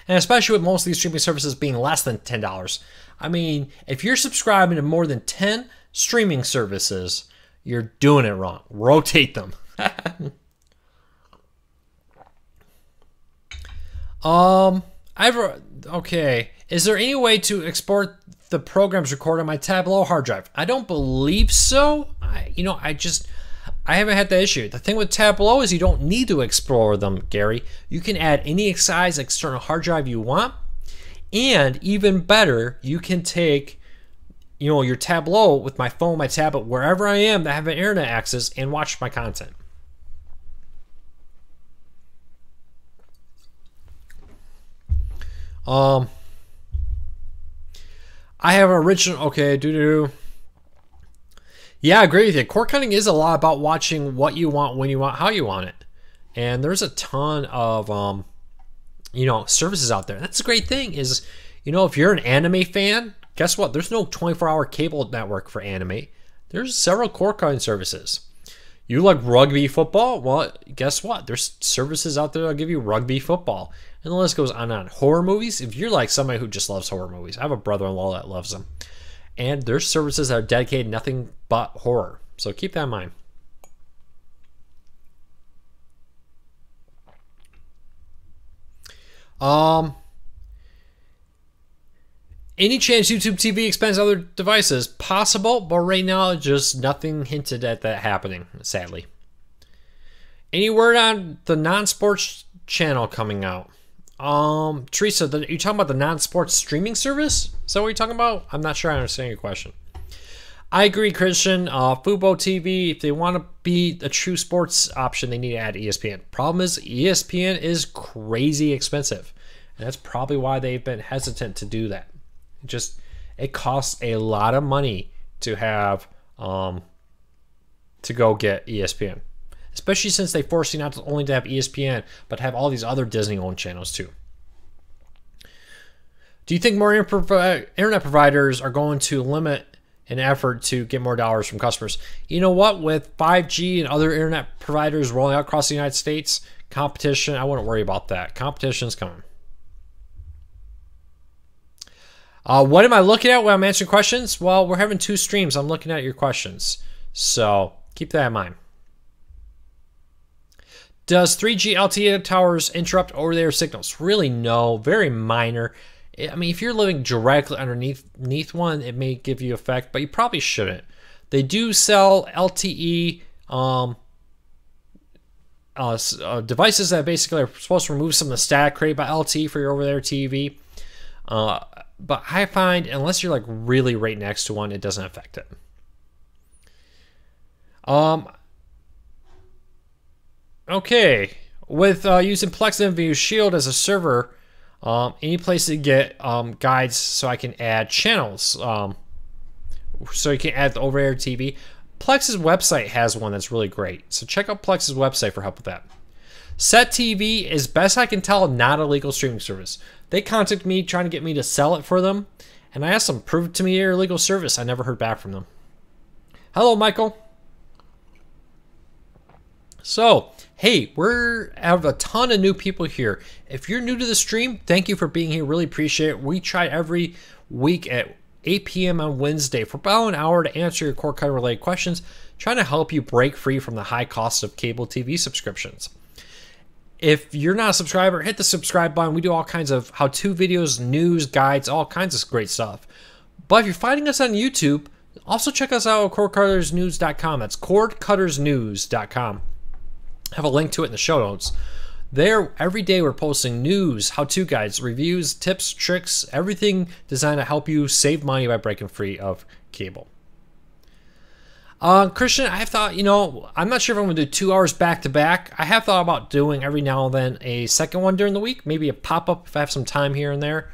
And especially with most of these streaming services being less than $10. I mean, if you're subscribing to more than 10 streaming services, you're doing it wrong. Rotate them. Okay. Is there any way to export the programs recorded on my Tableau hard drive? I don't believe so. I haven't had that issue. The thing with Tableau is you don't need to explore them, Gary. You can add any size external hard drive you want. And even better, you can take, your Tableau with my phone, my tablet, wherever I am that have an internet access and watch my content. I have an original, okay, Yeah, I agree with you. Cord cutting is a lot about watching what you want, when you want, how you want it. And there's a ton of, services out there. That's a great thing is, if you're an anime fan, guess what? There's no 24-hour cable network for anime. There's several cord cutting services. You like rugby football? Well, guess what? There's services out there that'll give you rugby football. And the list goes on and on. Horror movies, if you're like somebody who just loves horror movies, I have a brother-in-law that loves them. And there's services that are dedicated to nothing but horror. So keep that in mind. Any chance YouTube TV expands other devices? Possible, but right now, just nothing hinted at that happening, sadly. Any word on the non-sports channel coming out? Teresa, you talking about the non-sports streaming service? Is that what you're talking about? I'm not sure I understand your question. I agree, Christian. Fubo TV, if they want to be a true sports option, they need to add ESPN. Problem is, ESPN is crazy expensive. And that's probably why they've been hesitant to do that. It costs a lot of money to have, to go get ESPN. Especially since they force you not only to have ESPN, but have all these other Disney-owned channels too. Do you think more internet providers are going to limit an effort to get more dollars from customers? You know what? With 5G and other internet providers rolling out across the United States, competition, I wouldn't worry about that. Competition's coming. What am I looking at when I'm answering questions? Well, we're having 2 streams. I'm looking at your questions. So keep that in mind. Does 3G LTE towers interrupt over-the-air signals? Really, no. Very minor. I mean, if you're living directly underneath one, it may give you effect, but you probably shouldn't. They do sell LTE devices that basically are supposed to remove some of the static created by LTE for your over-the-air TV. But I find, unless you're like really right next to one, it doesn't affect it. Okay, with using Plex and View Shield as a server, any place to get guides so I can add channels, so you can add the over-air TV. Plex's website has one that's really great, so check out Plex's website for help with that. Set TV is, best I can tell, not a legal streaming service. They contacted me trying to get me to sell it for them, and I asked them, prove it to me your legal service. I never heard back from them. Hello, Michael. So, hey, we have a ton of new people here. If you're new to the stream, thank you for being here. Really appreciate it. We try every week at 8 p.m. on Wednesday for about an hour to answer your cord cutting related questions, trying to help you break free from the high cost of cable TV subscriptions. If you're not a subscriber, hit the subscribe button. We do all kinds of how-to videos, news, guides, all kinds of great stuff. But if you're finding us on YouTube, also check us out at cordcuttersnews.com. That's cordcuttersnews.com. Have a link to it in the show notes. There, every day we're posting news, how-to guides, reviews, tips, tricks, everything designed to help you save money by breaking free of cable. Christian, I have thought, I'm not sure if I'm going to do 2 hours back to back. I have thought about doing every now and then a second one during the week, maybe a pop-up if I have some time here and there.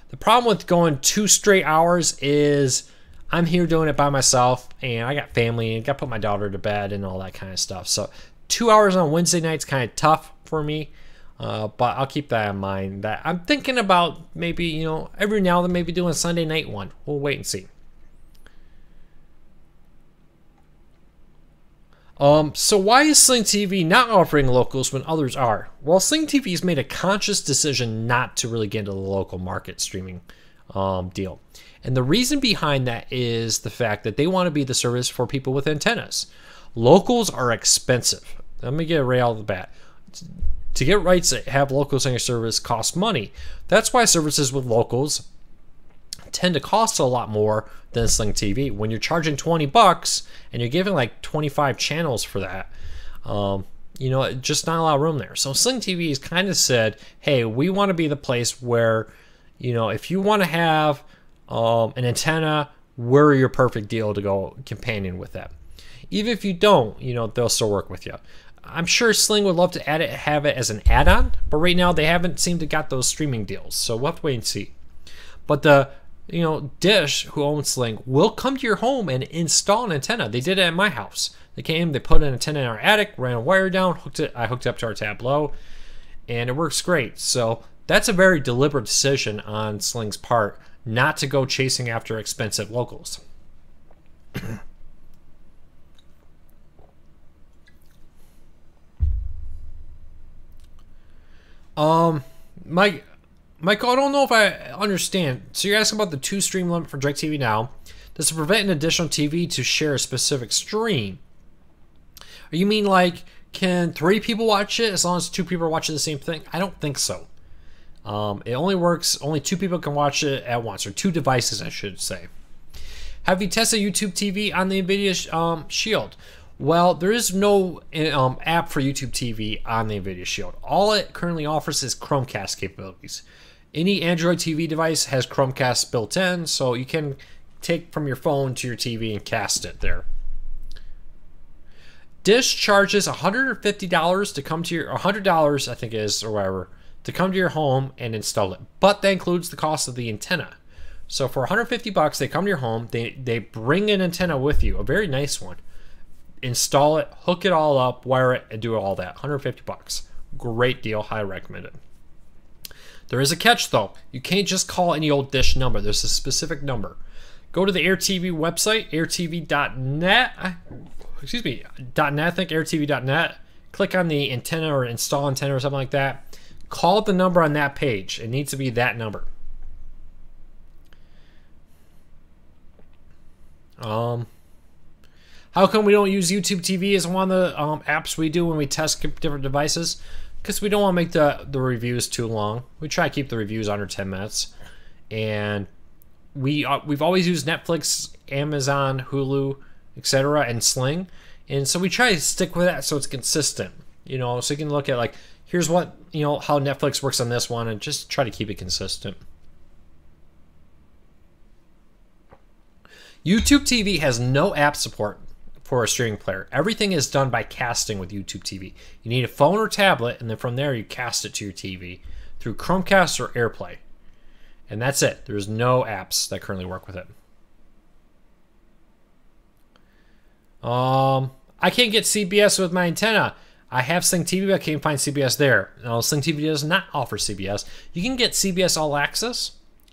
The problem with going 2 straight hours is I'm here doing it by myself, and I got family, and got to put my daughter to bed and all that kind of stuff. So 2 hours on Wednesday night's kind of tough for me, but I'll keep that in mind. That I'm thinking about maybe, every now and then maybe doing a Sunday night one. We'll wait and see. So why is Sling TV not offering locals when others are? Well, Sling TV has made a conscious decision not to really get into the local market streaming deal. And the reason behind that is the fact that they want to be the service for people with antennas. Locals are expensive. Let me get it right out of the bat. To get rights that have locals on your service costs money. That's why services with locals tend to cost a lot more than Sling TV. When you're charging $20 and you're giving like 25 channels for that, just not a lot of room there. So Sling TV has kind of said, hey, we want to be the place where, if you want to have an antenna, we're your perfect deal to go companion with that. Even if you don't, they'll still work with you. I'm sure Sling would love to have it as an add-on, but right now they haven't seemed to got those streaming deals. So we'll have to wait and see. But the Dish, who owns Sling, will come to your home and install an antenna. They did it at my house. They came, they put an antenna in our attic, ran a wire down, I hooked it up to our Tableau, and it works great. So that's a very deliberate decision on Sling's part not to go chasing after expensive locals. Michael, I don't know if I understand. So you're asking about the 2-stream limit for DirecTV Now. Does it prevent an additional TV to share a specific stream? Or you mean like, can 3 people watch it as long as 2 people are watching the same thing? I don't think so. It only works, only 2 people can watch it at once, or 2 devices, I should say. Have you tested YouTube TV on the NVIDIA Shield? Well, there is no app for YouTube TV on the NVIDIA Shield. All it currently offers is Chromecast capabilities. Any Android TV device has Chromecast built in, so you can take from your phone to your TV and cast it there. Dish charges $150 to come to your, $100 I think it is, or whatever, to come to your home and install it. But that includes the cost of the antenna. So for $150, they come to your home, they bring an antenna with you, a very nice one. Install it, hook it all up, wire it, and do all that. $150. Great deal, highly recommend it. There is a catch though. You can't just call any old Dish number. There's a specific number. Go to the AirTV website, airtv.net. .net, I think, airtv.net. Click on the antenna or install antenna or something like that. Call the number on that page. It needs to be that number. How come we don't use YouTube TV as one of the apps we do when we test different devices? Because we don't want to make the reviews too long. We try to keep the reviews under 10 minutes. And we've always used Netflix, Amazon, Hulu, etc., and Sling. And so we try to stick with that so it's consistent. So you can look at like, here's what, how Netflix works on this one, and just try to keep it consistent. YouTube TV has no app support for a streaming player. Everything is done by casting with YouTube TV. You need a phone or tablet, and then from there you cast it to your TV through Chromecast or AirPlay. And that's it. There's no apps that currently work with it. I can't get CBS with my antenna. I have Sling TV, but I can't find CBS there. No, Sling TV does not offer CBS. You can get CBS All Access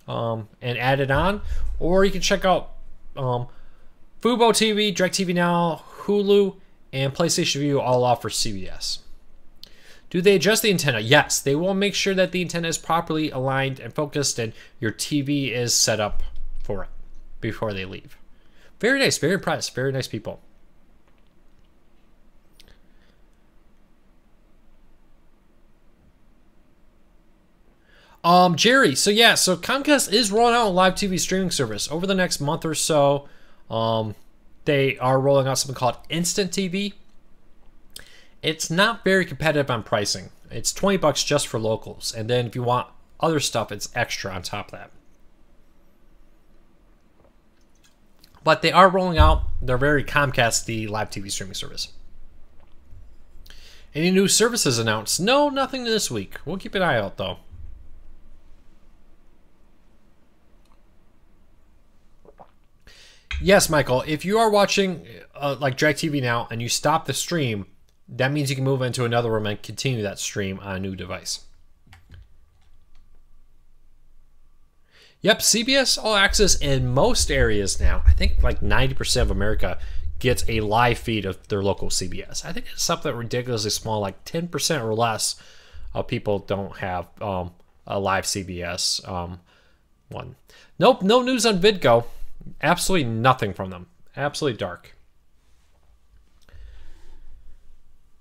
and add it on, or you can check out Fubo TV, DirecTV Now, Hulu, and PlayStation View all offer CBS. Do they adjust the antenna? Yes, they will make sure that the antenna is properly aligned and focused and your TV is set up for it before they leave. Very nice, very impressed, very nice people. Jerry, so Comcast is rolling out a live TV streaming service over the next month or so. They are rolling out something called Instant TV. It's not very competitive on pricing. It's $20 just for locals, and then if you want other stuff, it's extra on top of that. But they are rolling out their very Comcast-y live TV streaming service. Any new services announced? No, nothing this week. We'll keep an eye out, though. Yes, Michael, if you are watching like DirecTV now and you stop the stream, that means you can move into another room and continue that stream on a new device. Yep, CBS All Access in most areas now, I think like 90% of America gets a live feed of their local CBS. I think it's something ridiculously small, like 10% or less of people don't have a live CBS one. Nope, no news on VidGo. Absolutely nothing from them. Absolutely dark.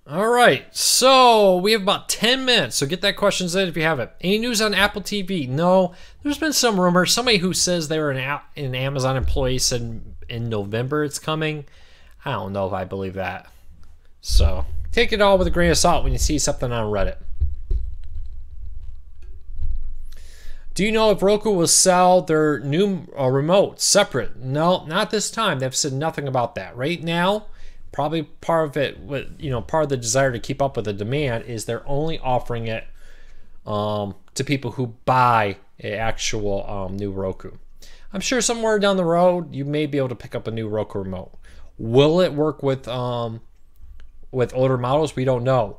All right, so we have about 10 minutes, so get that questions in if you have it. Any news on Apple TV? No, there's been some rumors. Somebody who says they were an Amazon employee said in November it's coming. I don't know if I believe that. So take it all with a grain of salt when you see something on Reddit. Do you know if Roku will sell their new remote separate? No, not this time. They've said nothing about that. Right now, probably part of it, part of the desire to keep up with the demand is they're only offering it to people who buy an actual new Roku. I'm sure somewhere down the road you may be able to pick up a new Roku remote. Will it work with older models? We don't know.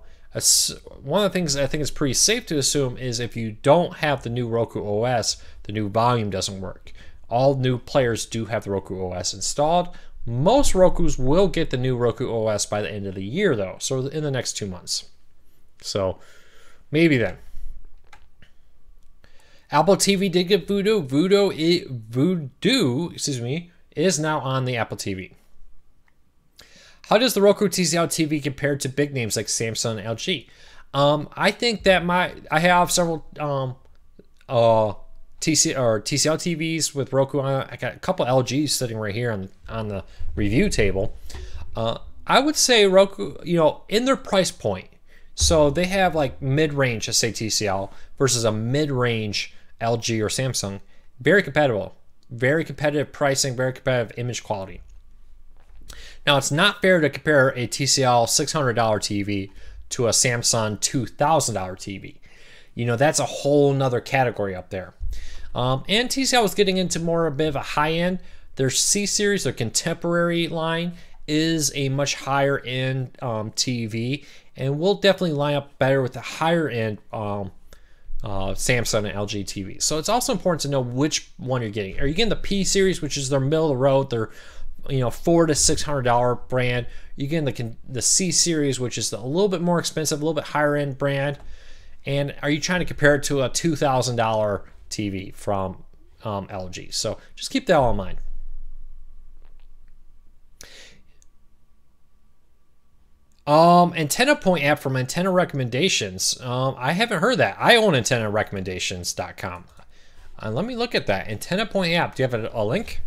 One of the things I think is pretty safe to assume is if you don't have the new Roku OS, the new volume doesn't work. All new players do have the Roku OS installed. Most Rokus will get the new Roku OS by the end of the year, though, so in the next 2 months. So maybe then. Apple TV did get Voodoo. Voodoo, is now on the Apple TV. How does the Roku TCL TV compare to big names like Samsung and LG? I think that I have several TCL TVs with Roku on it. I got a couple LGs sitting right here on the review table. I would say Roku, in their price point. So they have like mid-range, let's say TCL, versus a mid-range LG or Samsung. Very compatible. Very competitive pricing, very competitive image quality. Now, it's not fair to compare a TCL $600 TV to a Samsung $2,000 TV. That's a whole nother category up there. And TCL was getting into more a bit of a high-end. Their C-Series, their contemporary line, is a much higher-end TV, and will definitely line up better with the higher-end Samsung and LG TVs. So it's also important to know which one you're getting. Are you getting the P-Series, which is their middle-of-the-road, their $400 to $600 brand? You get the C series, which is a little bit more expensive, a little bit higher end brand. And are you trying to compare it to a $2,000 TV from LG? So just keep that all in mind. Antenna Point app from Antenna Recommendations. I haven't heard that. I own antennarecommendations.com. Let me look at that. Antenna Point app. Do you have a link?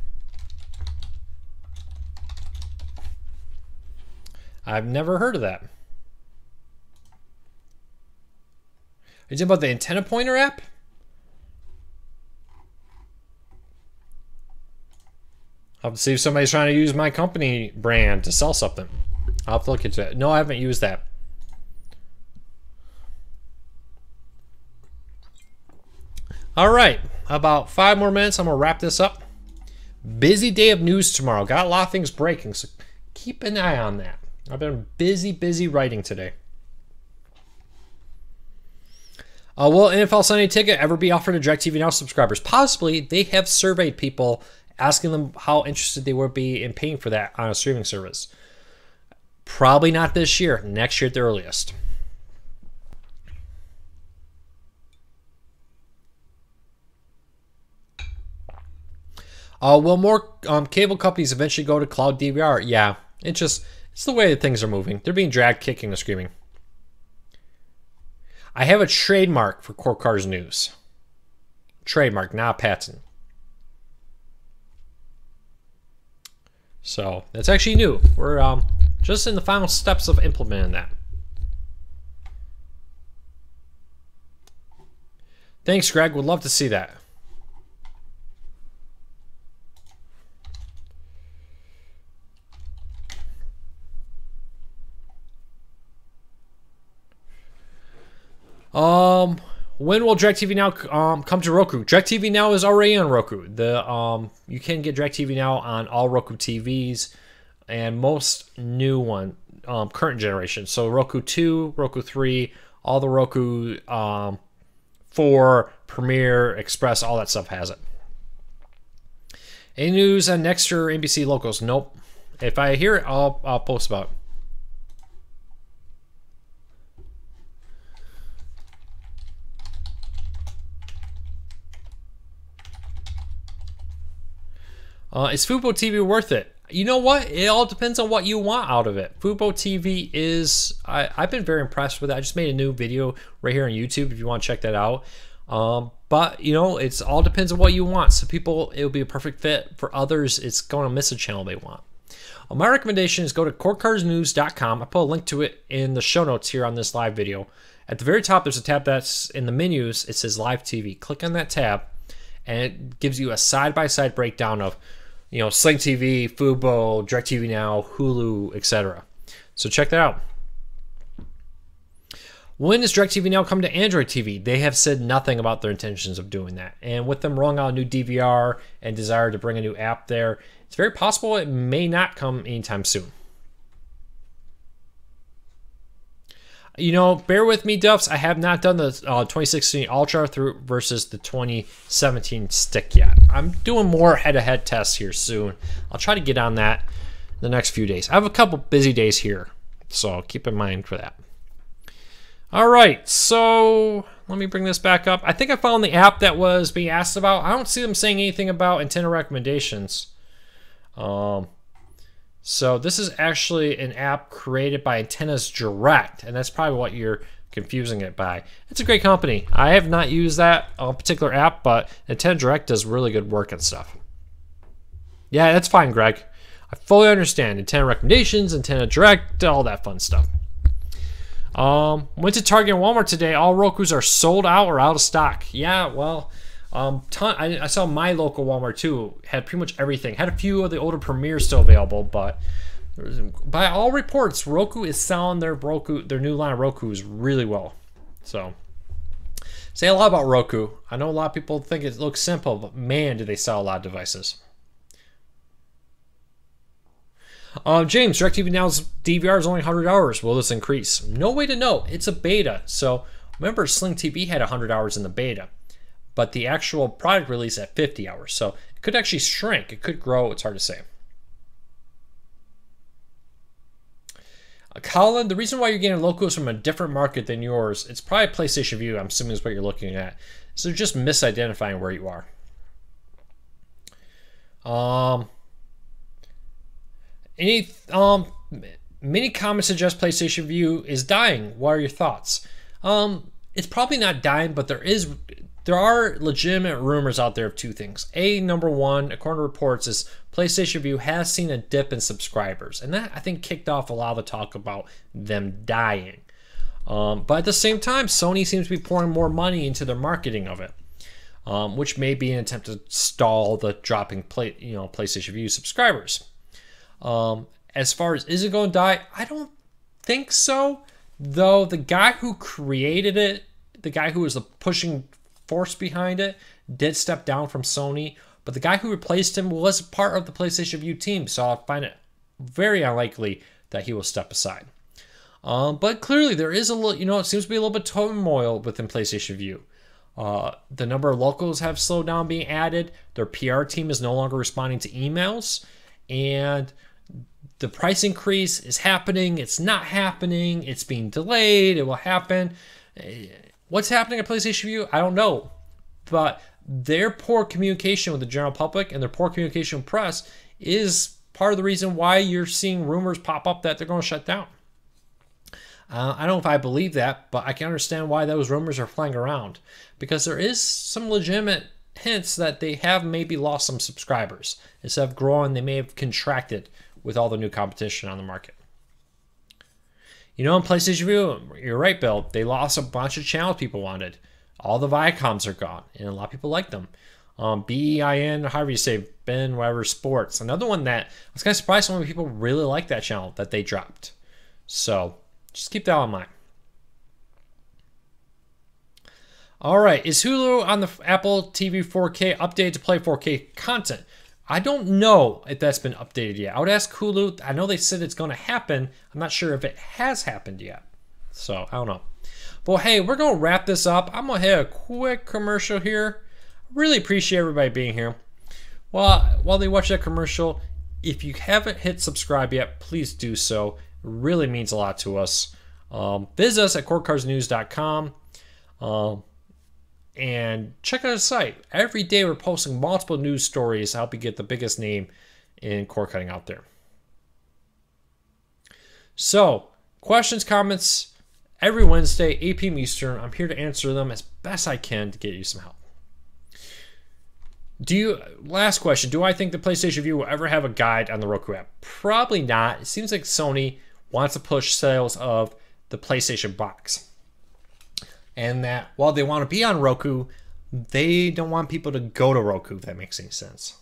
I've never heard of that. Are you talking about the Antenna Pointer app? I'll have to see if somebody's trying to use my company brand to sell something. I'll have to look into it. No, I haven't used that. All right, about 5 more minutes. I'm going to wrap this up. Busy day of news tomorrow. Got a lot of things breaking, so keep an eye on that. I've been busy writing today. Will NFL Sunday Ticket ever be offered to DirecTV Now subscribers? Possibly. They have surveyed people, asking them how interested they would be in paying for that on a streaming service. Probably not this year. Next year at the earliest. Will more cable companies eventually go to cloud DVR? Yeah, it's the way that things are moving. They're being dragged kicking and screaming. I have a trademark for Core Cars News. Trademark, not a patent. So that's actually new. We're just in the final steps of implementing that. Thanks, Greg. Would love to see that. When will DirecTV Now come to Roku? DirecTV Now is already on Roku. You can get DirecTV Now on all Roku TVs and most new current generation. So Roku 2, Roku 3, all the Roku 4, Premiere, Express, all that stuff has it. Any news on next year NBC locals? Nope. If I hear it, I'll post about it. Is Fubo TV worth it? You know what? It all depends on what you want out of it. Fubo TV is... I've been very impressed with it. I just made a new video right here on YouTube if you want to check that out. But, you know, it's all depends on what you want. Some people, it'll be a perfect fit. For others, it's going to miss a channel they want. My recommendation is go to courtcardsnews.com. I put a link to it in the show notes here on this live video. At the very top, there's a tab that's in the menus. It says Live TV. Click on that tab, and it gives you a side-by-side breakdown of, you know, Sling TV, Fubo, DirecTV Now, Hulu, etc. So check that out. When does DirecTV Now come to Android TV? They have said nothing about their intentions of doing that. And with them rolling out a new DVR and desire to bring a new app there, it's very possible it may not come anytime soon. You know, bear with me, Duffs. I have not done the 2016 Ultra versus the 2017 Stick yet. I'm doing more head-to-head tests here soon. I'll try to get on that the next few days. I have a couple busy days here, so keep in mind for that. All right, so let me bring this back up. I think I found the app that was being asked about. I don't see them saying anything about antenna recommendations. So this is actually an app created by Antennas Direct, and that's probably what you're confusing it by. It's a great company. I have not used that particular app, but Antenna Direct does really good work and stuff. Yeah, that's fine, Greg. I fully understand. Antenna recommendations, Antenna Direct, all that fun stuff. Went to Target and Walmart today. All Rokus are sold out or out of stock. Yeah, well, I saw my local Walmart too. Had pretty much everything. Had a few of the older Premieres still available, but by all reports, Roku is selling their new line of Rokus really well. So, say a lot about Roku. I know a lot of people think it looks simple, but man, do they sell a lot of devices. James, DirecTV Now's DVR is only $100. Will this increase? No way to know. It's a beta. So remember, Sling TV had 100 hours in the beta, but the actual product release at 50 hours. So it could actually shrink. It could grow. It's hard to say. Colin, the reason why you're getting locals from a different market than yours, it's probably PlayStation View, I'm assuming is what you're looking at. So they're just misidentifying where you are. Many comments suggest PlayStation View is dying. What are your thoughts? It's probably not dying, but there are legitimate rumors out there of two things. Number one, according to reports, is PlayStation View has seen a dip in subscribers, and that I think kicked off a lot of the talk about them dying. But at the same time, Sony seems to be pouring more money into their marketing of it, which may be an attempt to stall the dropping PlayStation View subscribers. As far as is it going to die, I don't think so. Though the guy who created it, the guy who was the pushing force behind it, did step down from Sony. But the guy who replaced him was part of the PlayStation View team, so I find it very unlikely that he will step aside. But clearly there is a little, it seems to be a little bit turmoil within PlayStation View. The number of locals have slowed down being added. Their PR team is no longer responding to emails, and the price increase is happening. It's not happening. It's being delayed. It will happen. What's happening at PlayStation View? I don't know. But their poor communication with the general public and their poor communication with press is part of the reason why you're seeing rumors pop up that they're going to shut down. I don't know if I believe that, but I can understand why those rumors are flying around, because there is some legitimate hints that they have maybe lost some subscribers. Instead of growing, they may have contracted with all the new competition on the market. In PlayStation View, you're right, Bill. They lost a bunch of channels people wanted. All the Viacoms are gone, and a lot of people like them. BEIN, however you say, Ben, whatever, Sports. Another one that I was kind of surprised so many people really like that channel that they dropped. So just keep that in mind. All right, is Hulu on the Apple TV 4K updated to play 4K content? I don't know if that's been updated yet. I would ask Hulu. I know they said it's going to happen. I'm not sure if it has happened yet. So, I don't know. Well, hey, we're going to wrap this up. I'm going to hit a quick commercial here. Really appreciate everybody being here. While they watch that commercial, if you haven't hit subscribe yet, please do so. It really means a lot to us. Visit us at courtcarsnews.com. And check out the site. Every day we're posting multiple news stories to help you get the biggest name in cord cutting out there. So, questions, comments, every Wednesday, 8 p.m. Eastern. I'm here to answer them as best I can to get you some help. Last question, do I think the PlayStation View will ever have a guide on the Roku app? Probably not. It seems like Sony wants to push sales of the PlayStation box. And that while they want to be on Roku, they don't want people to go to Roku, if that makes any sense.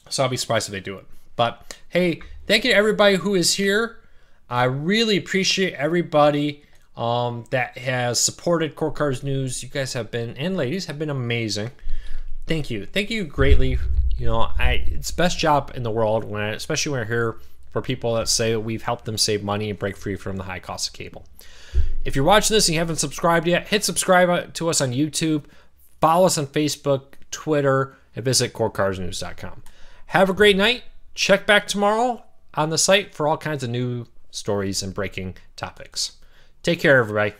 So I'll be surprised if they do it. But hey, thank you to everybody who is here. I really appreciate everybody that has supported Cord Cars News. You guys have been, and ladies, have been amazing. Thank you. Thank you greatly. You know, it's the best job in the world, especially when I hear for people that say that we've helped them save money and break free from the high cost of cable. If you're watching this and you haven't subscribed yet, hit subscribe to us on YouTube, follow us on Facebook, Twitter, and visit courtcarsnews.com. Have a great night. Check back tomorrow on the site for all kinds of new stories and breaking topics. Take care, everybody.